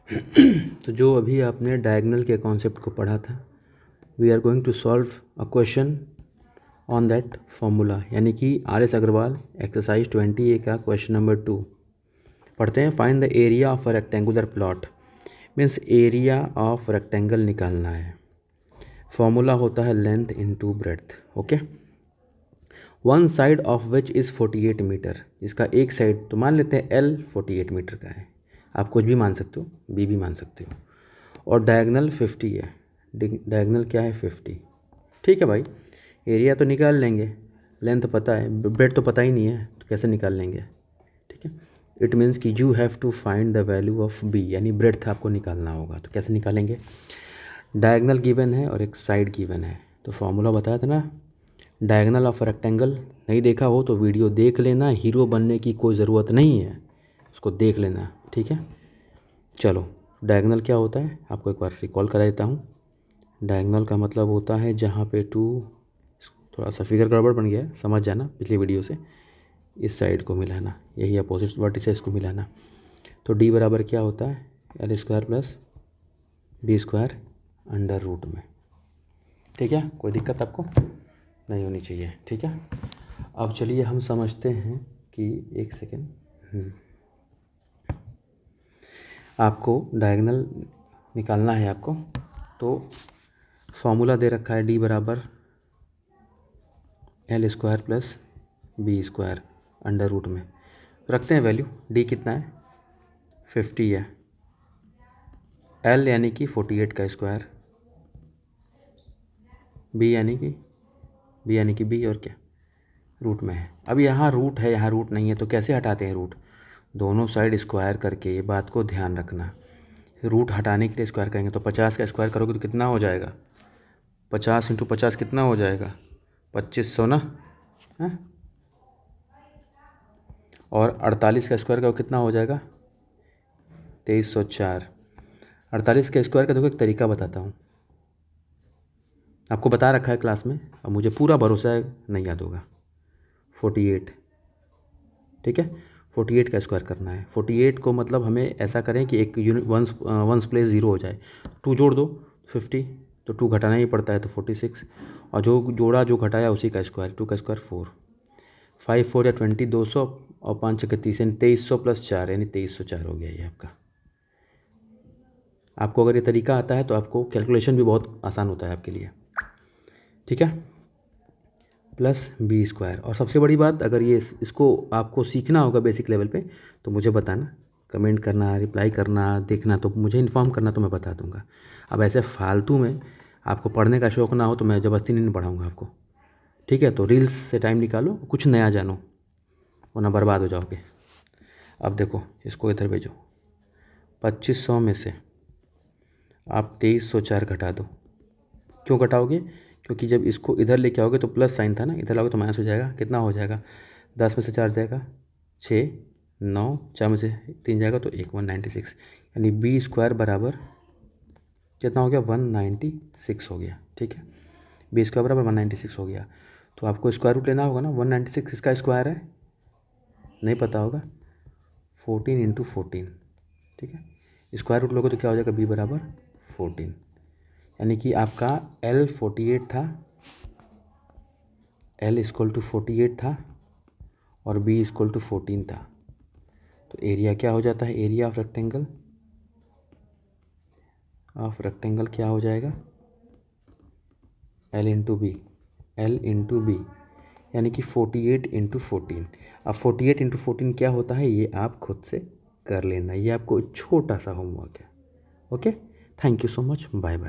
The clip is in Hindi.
तो जो अभी आपने डायगोनल के कॉन्सेप्ट को पढ़ा था, we are going to solve a question on that formula, यानी कि RS अग्रवाल एक्सरसाइज 20A का क्वेश्चन नंबर 2 पढ़ते हैं। Find the area of a rectangular plot, means area of rectangle निकालना है। फॉर्मूला होता है length into breadth. Okay, one side of which is 48 metre. इसका एक साइड तो मान लेते हैं L 48 मीटर का है, आप कुछ भी मान सकते हो, B भी मान सकते हो, और डायगोनल 50 है। डायगोनल क्या है 50। ठीक है भाई, एरिया तो निकाल लेंगे, लेंथ पता है, ब्रेड तो पता ही नहीं है, तो कैसे निकाल लेंगे। ठीक है, इट मीन्स कि you have to find the value of B, यानी ब्रेड्थ आपको निकालना होगा। तो कैसे निकालेंगे, डायगोनल गिवन है और एक साइड गिवन है। तो फॉर्मूला बताया था ना, डायगोनल ऑफ रेक्टेंगल। नहीं देखा हो तो वीडियो देख लेना, हीरो बनने की कोई ज़रूरत नहीं है, उसको देख लेना। ठीक है, चलो डायगोनल क्या होता है आपको एक बार रिकॉल करा देता हूँ। डायगोनल का मतलब होता है जहाँ पे टू, थोड़ा सा फिगर गड़बड़ बन गया है, समझ जाना पिछली वीडियो से, इस साइड को मिलाना, यही अपोजिट वर्टिसेस को मिलाना। तो D बराबर क्या होता है L square plus B square under root में। ठीक है, कोई दिक्कत आपको नहीं होनी चाहिए। ठीक है, अब चलिए हम समझते हैं कि एक सेकेंड, आपको डायगोनल निकालना है आपको, तो फॉर्मूला दे रखा है D बराबर L square plus B square under root में। रखते हैं वैल्यू, D कितना है 50 है, L यानी कि 48 का स्क्वायर, B यानी कि B और क्या रूट में है। अब यहाँ रूट है, यहाँ रूट नहीं है, तो कैसे हटाते हैं रूट, दोनों साइड स्क्वायर करके, ये बात को ध्यान रखना। रूट हटाने के लिए स्क्वायर करेंगे, तो 50 का स्क्वायर करोगे तो कितना हो जाएगा, 50 × 50 कितना हो जाएगा 2500 ना, है? और 48 का स्क्वायर करोगे कितना हो जाएगा 2304। 48 का स्क्वायर का देखो एक तरीका बताता हूँ, आपको बता रखा है क्लास में, अब मुझे पूरा भरोसा है नहीं याद होगा। 48, ठीक है, 48 का स्क्वायर करना है। 48 को मतलब हमें ऐसा करें कि एक यूनिट वंस प्लेस 0 हो जाए, 2 जोड़ दो 50, तो 2 घटाना ही पड़ता है, तो 46, और जो जोड़ा जो घटाया उसी का स्क्वायर, 2 का स्क्वायर 4, 5 4 या 20 200, और 5 6 30 यानी 2300 + 4 यानी 2304 हो गया ये आपका। आपको अगर ये तरीका आता है तो आपको कैलकुलेशन भी बहुत आसान होता है आपके लिए। ठीक है, प्लस B स्क्वायर। और सबसे बड़ी बात, अगर ये इसको आपको सीखना होगा बेसिक लेवल पे, तो मुझे बताना, कमेंट करना, रिप्लाई करना, देखना, तो मुझे इन्फॉर्म करना, तो मैं बता दूंगा। अब ऐसे फालतू में आपको पढ़ने का शौक़ ना हो तो मैं ज़बरदस्ती नहीं पढ़ाऊँगा आपको। ठीक है, तो रील्स से टाइम निकालो, कुछ नया जानो, वरना बर्बाद हो जाओगे। अब देखो, इसको इधर भेजो, 2500 में से आप 2304 घटा दो। क्यों घटाओगे, क्योंकि जब इसको इधर लेके आओगे तो प्लस साइन था ना, इधर लाओगे तो माइनस हो जाएगा। कितना हो जाएगा, 10 में से 4 जाएगा 6, 9, 4 में से 3 जाएगा तो 1, 196, यानी B स्क्वायर बराबर कितना हो गया 196 हो गया। ठीक है, B स्क्वायर बराबर 196 हो गया। तो आपको स्क्वायर रूट लेना होगा ना, 196 इसका स्क्वायर है, नहीं पता होगा, 14 × 14। ठीक है, स्क्वायर रूट लोगे तो क्या हो जाएगा B बराबर 14, यानी कि आपका L 48 था, L = 48 था और B = 14 था। तो एरिया क्या हो जाता है, एरिया ऑफ रेक्टेंगल क्या हो जाएगा L × B, यानी कि 48 × 14। अब 48 × 14 क्या होता है ये आप खुद से कर लेना, ये आपको छोटा सा होमवर्क है। Okay, thank you so much, bye bye.